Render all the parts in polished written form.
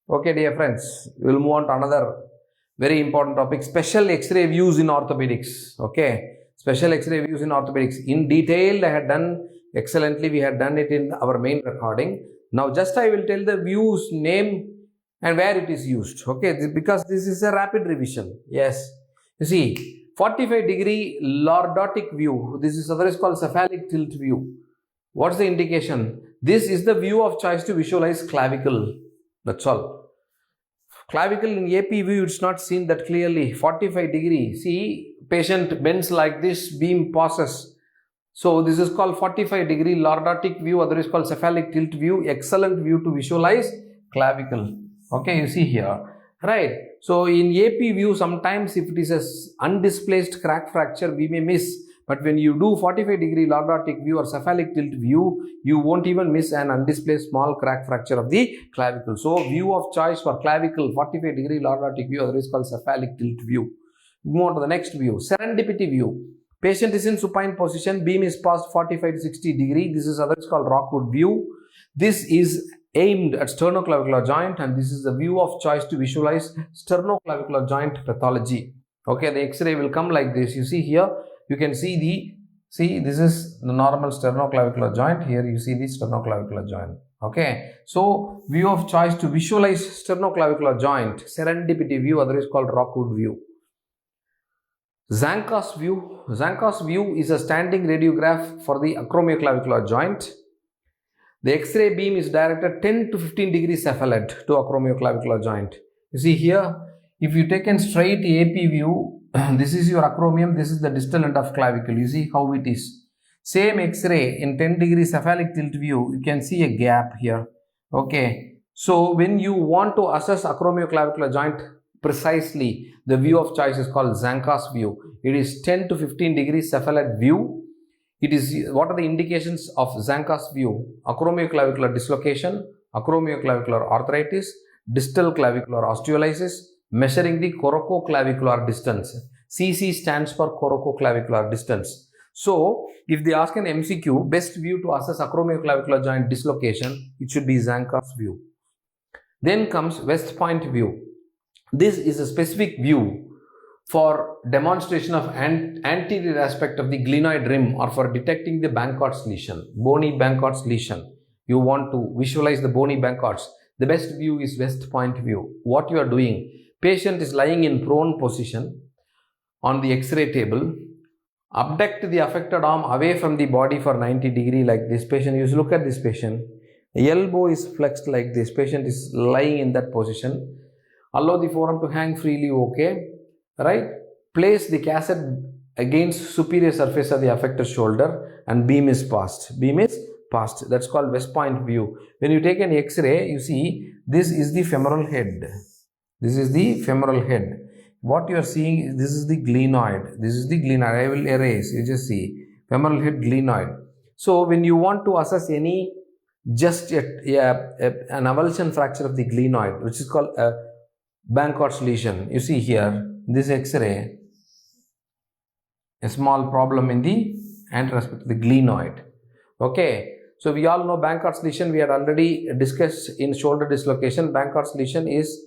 Okay, dear friends, we will move on to another very important topic, special X-ray views in orthopedics. Okay, special X-ray views in orthopedics. In detail, I had done excellently. We had done it in our main recording. Now, just I will tell the views name and where it is used. Okay, because this is a rapid revision. Yes, you see, 45-degree lordotic view. This is otherwise called cephalic tilt view. What's the indication? This is the view of choice to visualize clavicle. That's all. Clavicle in AP view, it's not seen that clearly. 45-degree. See, patient bends like this, beam passes. So this is called 45-degree lordotic view, otherwise called cephalic tilt view. Excellent view to visualize clavicle. Okay, you see here. Right. So in AP view, sometimes if it is a undisplaced crack fracture, we may miss. But when you do 45-degree lordotic view or cephalic tilt view, you won't even miss an undisplaced small crack fracture of the clavicle. So view of choice for clavicle, 45-degree lordotic view, otherwise called cephalic tilt view. Move on to the next view, serendipity view. Patient is in supine position, beam is past 45 to 60 degree. This is otherwise called Rockwood view. This is aimed at sternoclavicular joint, and this is the view of choice to visualize sternoclavicular joint pathology. Okay, the X-ray will come like this. You see here, you can see this is the normal sternoclavicular joint. Here you see the sternoclavicular joint. Okay, so view of choice to visualize sternoclavicular joint, serendipity view, otherwise called Rockwood view. Zancos view. Zancos view is a standing radiograph for the acromioclavicular joint. The X-ray beam is directed 10 to 15 degrees cephalad to acromioclavicular joint. You see here, if you take a straight AP view, this is your acromion, this is the distal end of clavicle. You see how it is. Same X-ray in 10 degree cephalic tilt view, you can see a gap here. Okay. So when you want to assess acromioclavicular joint precisely, the view of choice is called Zancos view. It is 10 to 15 degrees cephalad view. It is, what are the indications of Zancos view? Acromioclavicular dislocation, acromioclavicular arthritis, distal clavicular osteolysis, measuring the corococlavicular distance. CC stands for corococlavicular distance. So, if they ask an MCQ, best view to assess acromioclavicular joint dislocation, it should be Zancos view. Then comes West Point view. This is a specific view for demonstration of anterior aspect of the glenoid rim or for detecting the Bankhart's lesion, bony Bankhart's lesion. You want to visualize the bony Bankhart's. The best view is West Point view. What you are doing? Patient is lying in prone position on the X-ray table. Abduct the affected arm away from the body for 90 degree like this. Patient, you look at this patient. The elbow is flexed like this. Patient is lying in that position. Allow the forearm to hang freely, okay? Right? Place the cassette against superior surface of the affected shoulder and beam is passed. Beam is passed. That's called West Point view. When you take an X-ray, you see this is the femoral head. This is the femoral head. What you are seeing is this is the glenoid. This is the glenoid. I will erase. You just see femoral head glenoid. So when you want to assess any just an avulsion fracture of the glenoid, which is called a Bankhart's lesion, you see here this X-ray, a small problem in the anterior aspect of the glenoid. Okay. So we all know Bankhart's lesion. We had already discussed in shoulder dislocation. Bankhart's lesion is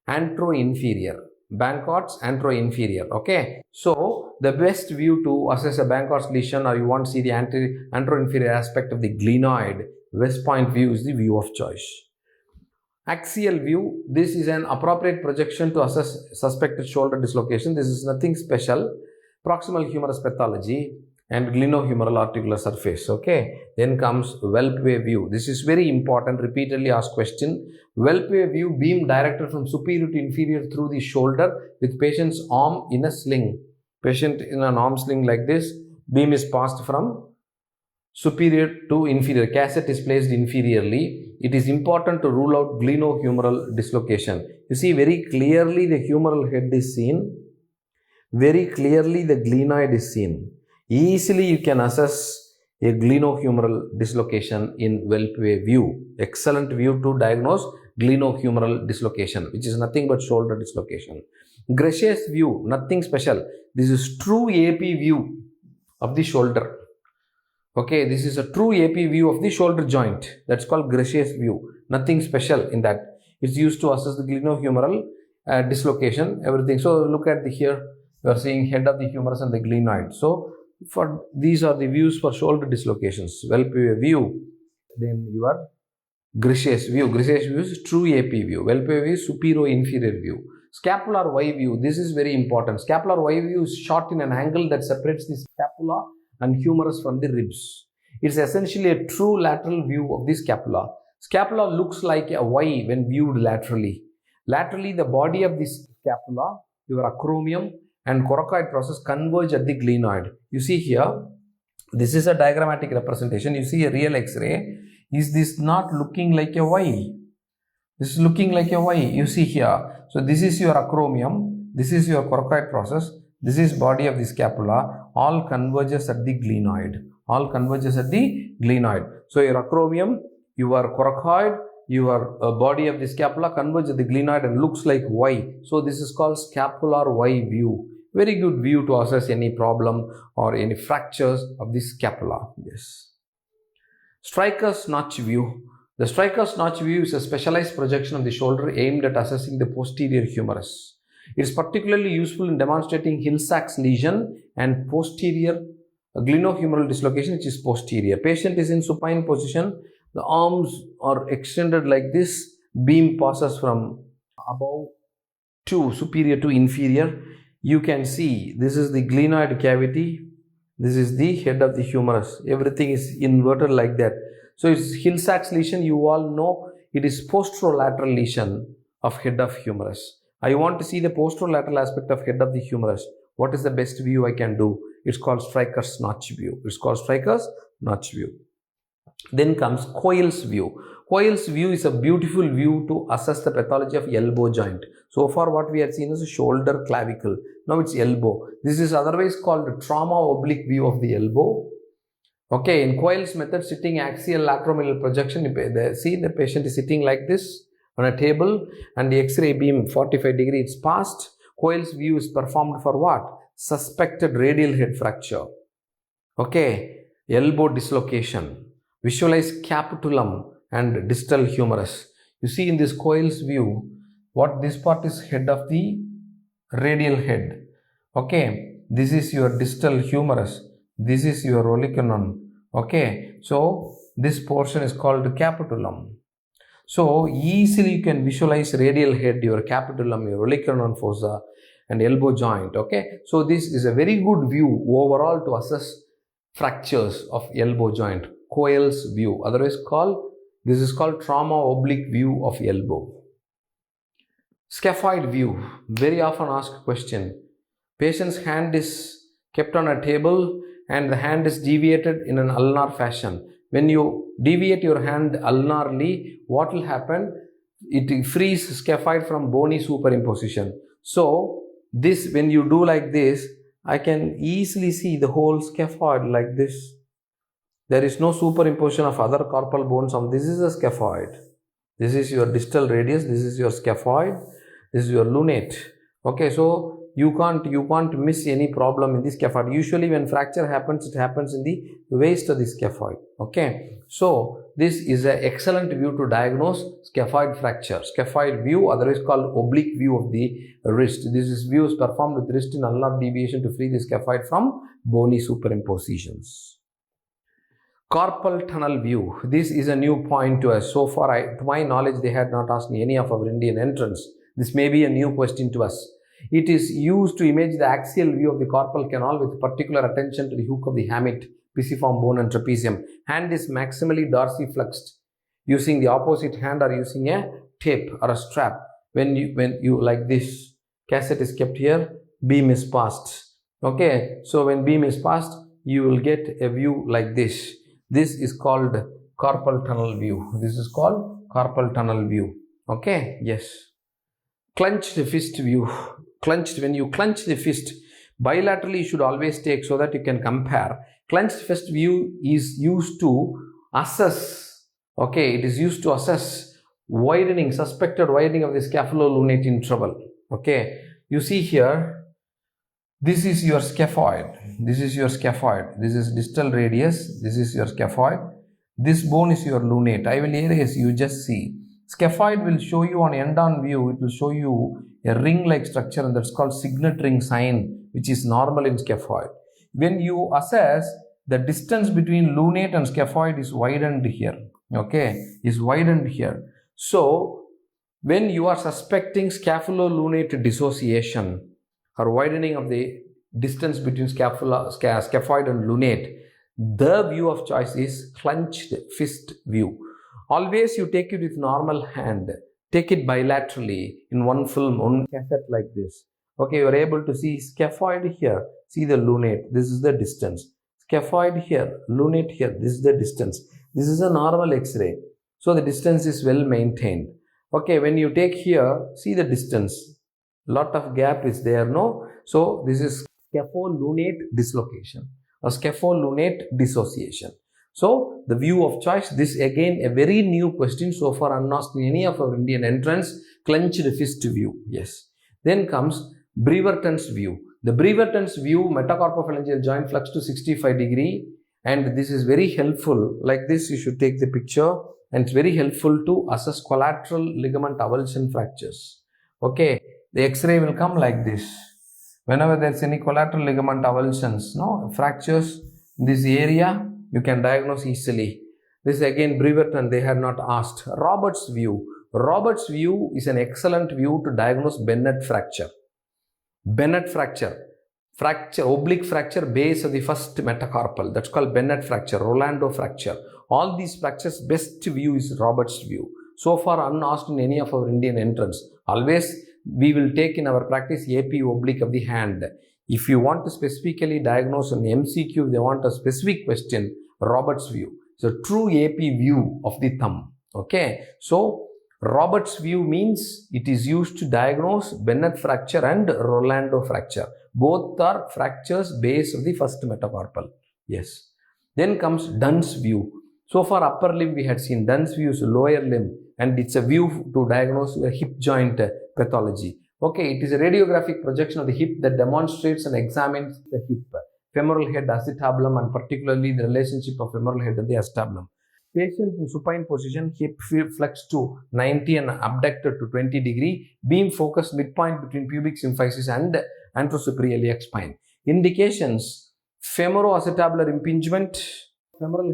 anteroinferior. Bankhart's anteroinferior. Okay. So the best view to assess a Bankhart's lesion, or you want to see the anteroinferior aspect of the glenoid, West Point view is the view of choice. Axial view. This is an appropriate projection to assess suspected shoulder dislocation. This is nothing special. Proximal humerus pathology and glenohumeral articular surface. Okay. Then comes Whelpway view. This is very important, repeatedly asked question. Whelpway view, beam directed from superior to inferior through the shoulder with patient's arm in a sling. Patient in an arm sling like this. Beam is passed from superior to inferior. Cassette is placed inferiorly. It is important to rule out glenohumeral dislocation. You see very clearly the humeral head is seen. Very clearly the glenoid is seen. Easily you can assess a glenohumeral dislocation in Whelpway view. Excellent view to diagnose glenohumeral dislocation, which is nothing but shoulder dislocation. Grecius view, nothing special. This is true AP view of the shoulder. Okay, this is a true AP view of the shoulder joint. That's called Grecius view. Nothing special in that. It's used to assess the glenohumeral dislocation, everything. So look at here, you are seeing head of the humerus and the glenoid. So for these are the views for shoulder dislocations. Well-paved view, then your Grisha's view. Grisha's view is true AP view. Well-paved view is superior-inferior view. Scapular Y view, this is very important. Scapular Y view is shot in an angle that separates the scapula and humerus from the ribs. It's essentially a true lateral view of the scapula. Scapula looks like a Y when viewed laterally. Laterally, the body of the scapula, your acromion and coracoid process converge at the glenoid. You see here, this is a diagrammatic representation. You see a real X-ray. Is this not looking like a Y? This is looking like a Y. You see here. So this is your acromion. This is your coracoid process. This is body of the scapula. All converges at the glenoid. All converges at the glenoid. So your acromion, your coracoid, your body of the scapula converges at the glenoid and looks like Y. So this is called scapular Y view. Very good view to assess any problem or any fractures of the scapula. Yes. Stryker's notch view. The Stryker's notch view is a specialized projection of the shoulder aimed at assessing the posterior humerus. It is particularly useful in demonstrating Hill-Sachs lesion and posterior glenohumeral dislocation, which is posterior. Patient is in supine position. The arms are extended like this. Beam passes from above to superior to inferior. You can see this is the glenoid cavity. This is the head of the humerus. Everything is inverted like that. So it's Hill-Sachs lesion. You all know it is posterolateral lesion of head of humerus. I want to see the posterolateral aspect of head of the humerus. What is the best view I can do? It's called Stryker's notch view. It's called Stryker's notch view. Then comes Coyle's view. Coyle's view is a beautiful view to assess the pathology of elbow joint. So far what we have seen is a shoulder clavicle. Now it's elbow. This is otherwise called the trauma oblique view of the elbow. Okay, in Coyle's method, sitting axial lateral projection, see the patient is sitting like this on a table and the X-ray beam 45 degrees is passed. Coyle's view is performed for what? Suspected radial head fracture. Okay, elbow dislocation. Visualize capitulum and distal humerus. You see in this Coyle's view, what this part is head of the radial head. Okay, this is your distal humerus. This is your olecranon. Okay, so this portion is called capitulum. So easily you can visualize radial head, your capitulum, your olecranon fossa and elbow joint. Okay, so this is a very good view overall to assess fractures of elbow joint. Coyle's view, otherwise this is called trauma oblique view of elbow. Scaphoid view, very often asked question. Patient's hand is kept on a table and the hand is deviated in an ulnar fashion. When you deviate your hand ulnarly, what will happen? It frees scaphoid from bony superimposition. So this, when you do like this, I can easily see the whole scaphoid like this. There is no superimposition of other corporal bones on this. Is a scaphoid. This is your distal radius. This is your scaphoid. This is your lunate. Okay, so you can't miss any problem in the scaphoid. Usually when fracture happens, it happens in the waist of the scaphoid. Okay, so this is an excellent view to diagnose scaphoid fracture. Scaphoid view, otherwise called oblique view of the wrist. This view is performed with wrist in ulnar deviation to free the scaphoid from bony superimpositions. Carpal tunnel view. This is a new point to us. So far, to my knowledge, they had not asked me any of our Indian entrants. This may be a new question to us. It is used to image the axial view of the carpal canal with particular attention to the hook of the hamate, pisiform bone and trapezium. Hand is maximally dorsiflexed. Using the opposite hand or using a tape or a strap. When you like this, cassette is kept here, beam is passed. Okay, so when beam is passed, you will get a view like this. This is called carpal tunnel view. This is called carpal tunnel view. Okay, yes. Clenched fist view. When you clench the fist, bilaterally you should always take so that you can compare. Clenched fist view is used to assess. Okay, it is used to assess widening, suspected widening of the scapulolunate interval. Okay, you see here, this is your scaphoid. This is your scaphoid. This is distal radius. This is your scaphoid. This bone is your lunate. I will erase, you just see. Scaphoid will show you on end-on view, it will show you a ring-like structure, and that's called signet ring sign, which is normal in scaphoid. When you assess, the distance between lunate and scaphoid is widened here, okay, is widened here. So when you are suspecting scaphololunate dissociation or widening of the distance between scaphoid and lunate, the view of choice is clenched fist view. Always you take it with normal hand, take it bilaterally in one film, one cassette like this. Okay, you are able to see scaphoid here, see the lunate, this is the distance. Scaphoid here, lunate here, this is the distance. This is a normal X-ray. So the distance is well maintained. Okay, when you take here, see the distance. Lot of gap is there, no? So this is scapholunate dislocation or scapholunate dissociation. So the view of choice, this again a very new question so far unasked in any of our Indian entrance, clenched fist view. Yes. Then comes Brewerton's view. The Brewerton's view, metacarpophalangeal joint flux to 65 degree, and this is very helpful. Like this, you should take the picture, and it's very helpful to assess collateral ligament avulsion fractures. Okay, the X-ray will come like this. Whenever there's any collateral ligament avulsions, no fractures in this area, you can diagnose easily. This again Brewerton, they had not asked. Roberts view. Roberts view is an excellent view to diagnose Bennett fracture. Bennett fracture, oblique fracture base of the first metacarpal, that's called Bennett fracture, Rolando fracture. All these fractures, best view is Roberts view. So far unasked in any of our Indian entrants. Always we will take in our practice AP oblique of the hand. If you want to specifically diagnose an MCQ, if they want a specific question, Roberts view. So true AP view of the thumb. Okay. So Roberts view means it is used to diagnose Bennett fracture and Rolando fracture. Both are fractures base of the first metacarpal. Yes. Then comes Dunn's view. So far upper limb we had seen. Dunn's view is lower limb, and it's a view to diagnose a hip joint pathology. Okay, it is a radiographic projection of the hip that demonstrates and examines the hip, femoral head, acetabulum, and particularly the relationship of femoral head and the acetabulum. Patient in supine position, hip flexed to 90 and abducted to 20 degree, beam focused midpoint between pubic symphysis and anterosuperior spine. Indications: femoroacetabular impingement, femoral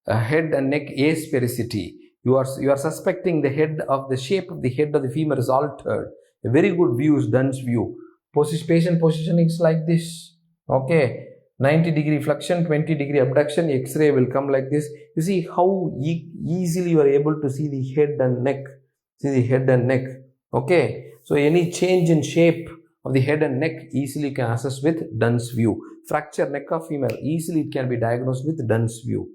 head and neck asphericity. You are suspecting the head of the shape of the head of the femur is altered. A very good view is Dunn's view. Patient positioning is like this. Okay, 90 degree flexion, 20 degree abduction. X-ray will come like this. You see how easily you are able to see the head and neck. See the head and neck. Okay, so any change in shape of the head and neck easily can assess with Dunn's view. Fracture neck of femur, easily it can be diagnosed with Dunn's view.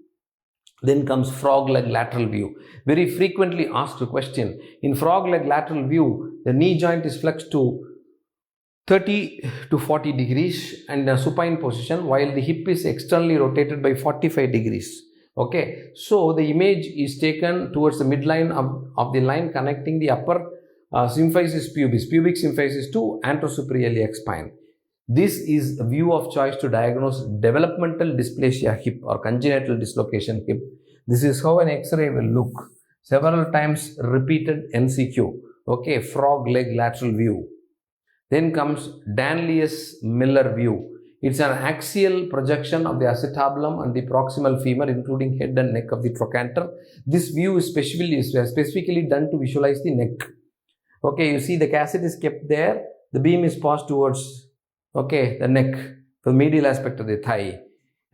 Then comes frog leg lateral view. Very frequently asked question. In frog leg lateral view, the knee joint is flexed to 30 to 40 degrees and in a supine position, while the hip is externally rotated by 45 degrees. Okay, so the image is taken towards the midline of the line connecting the upper symphysis pubis, pubic symphysis to anterosuperior spine. This is a view of choice to diagnose developmental dysplasia hip or congenital dislocation hip. This is how an X-ray will look. Several times repeated MCQ. Okay, frog leg lateral view. Then comes Danlius-Miller view. It's an axial projection of the acetabulum and the proximal femur, including head and neck of the trochanter. This view is specifically done to visualize the neck. Okay, you see the cassette is kept there. The beam is passed towards the neck, the medial aspect of the thigh.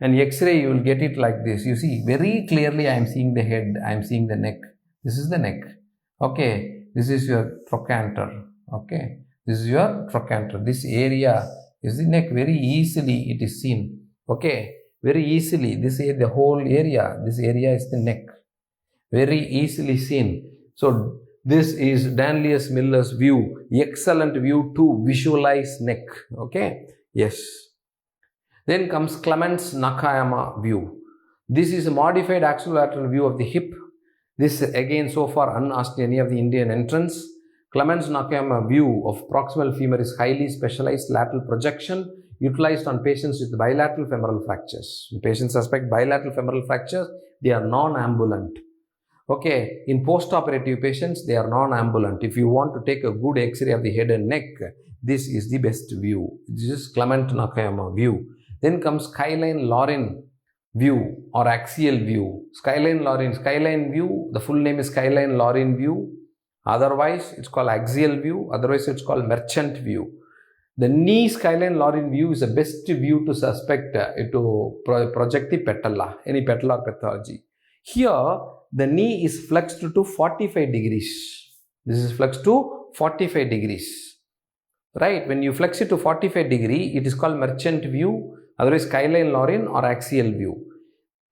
And X-ray, you will get it like this. You see very clearly I am seeing the head, I am seeing the neck. This is the neck. Okay, this is your trochanter. Okay, this is your trochanter. This area is the neck. Very easily it is seen. Okay, very easily. This is the whole area. This area is the neck. Very easily seen. So this is Danlius-Miller's view. Excellent view to visualize neck. Okay. Yes. Then comes Clements-Nakayama view. This is a modified axillolateral view of the hip. This again so far unasked any of the Indian entrants. Clements-Nakayama view of proximal femur is highly specialized lateral projection utilized on patients with bilateral femoral fractures. When patients suspect bilateral femoral fractures, they are non-ambulant. Okay, in post-operative patients, they are non-ambulant. If you want to take a good X-ray of the head and neck, this is the best view. This is Clement Nakayama view. Then comes Skyline-Lorin view or axial view. Skyline view, the full name is Skyline-Lorin view. Otherwise, it's called axial view. Otherwise, it's called Merchant view. The knee Skyline-Lorin view is the best view to suspect, to project the patella, any patellar pathology. Here, the knee is flexed to 45 degrees. This is flexed to 45 degrees. Right? When you flex it to 45 degree, it is called Merchant view, otherwise Skyline-Lorin or axial view.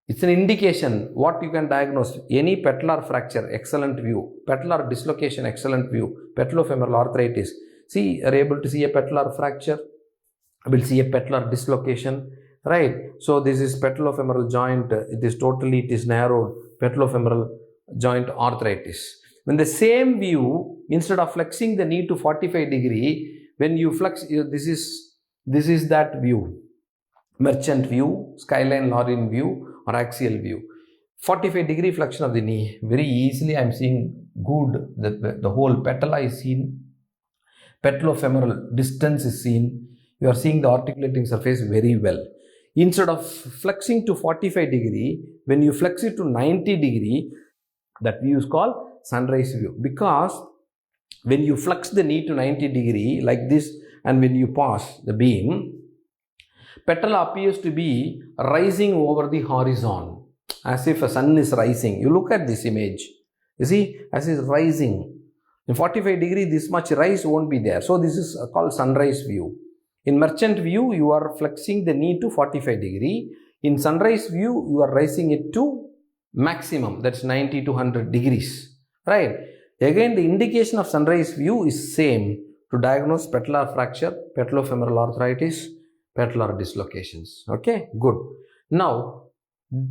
It's an indication what you can diagnose. Any patellar fracture, excellent view. Patellar dislocation, excellent view. Patellofemoral arthritis. See, are able to see a patellar fracture? We'll see a patellar dislocation. Right? So this is patellofemoral joint. It is narrowed. Patellofemoral joint arthritis. When the same view, instead of flexing the knee to 45 degree, when you flex, this is that view. Merchant view, Skyline-Lorin view or axial view. 45 degree flexion of the knee. Very easily I am seeing good. The whole patella is seen. Patellofemoral distance is seen. You are seeing the articulating surface very well. Instead of flexing to 45 degree, when you flex it to 90 degree, that view is called sunrise view. Because when you flex the knee to 90 degree like this and when you pass the beam, patella appears to be rising over the horizon as if a sun is rising. You look at this image. You see, as it is rising. In 45 degree, this much rise won't be there. So this is called sunrise view. In Merchant view, you are flexing the knee to 45 degree. In sunrise view, you are raising it to maximum, that's 90 to 100 degrees. Right? Again, the indication of sunrise view is same to diagnose patellar fracture, patellofemoral arthritis, patellar dislocations. Okay, good. Now,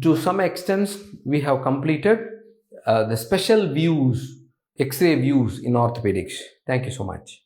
to some extent, we have completed the special views, X-ray views in orthopedics. Thank you so much.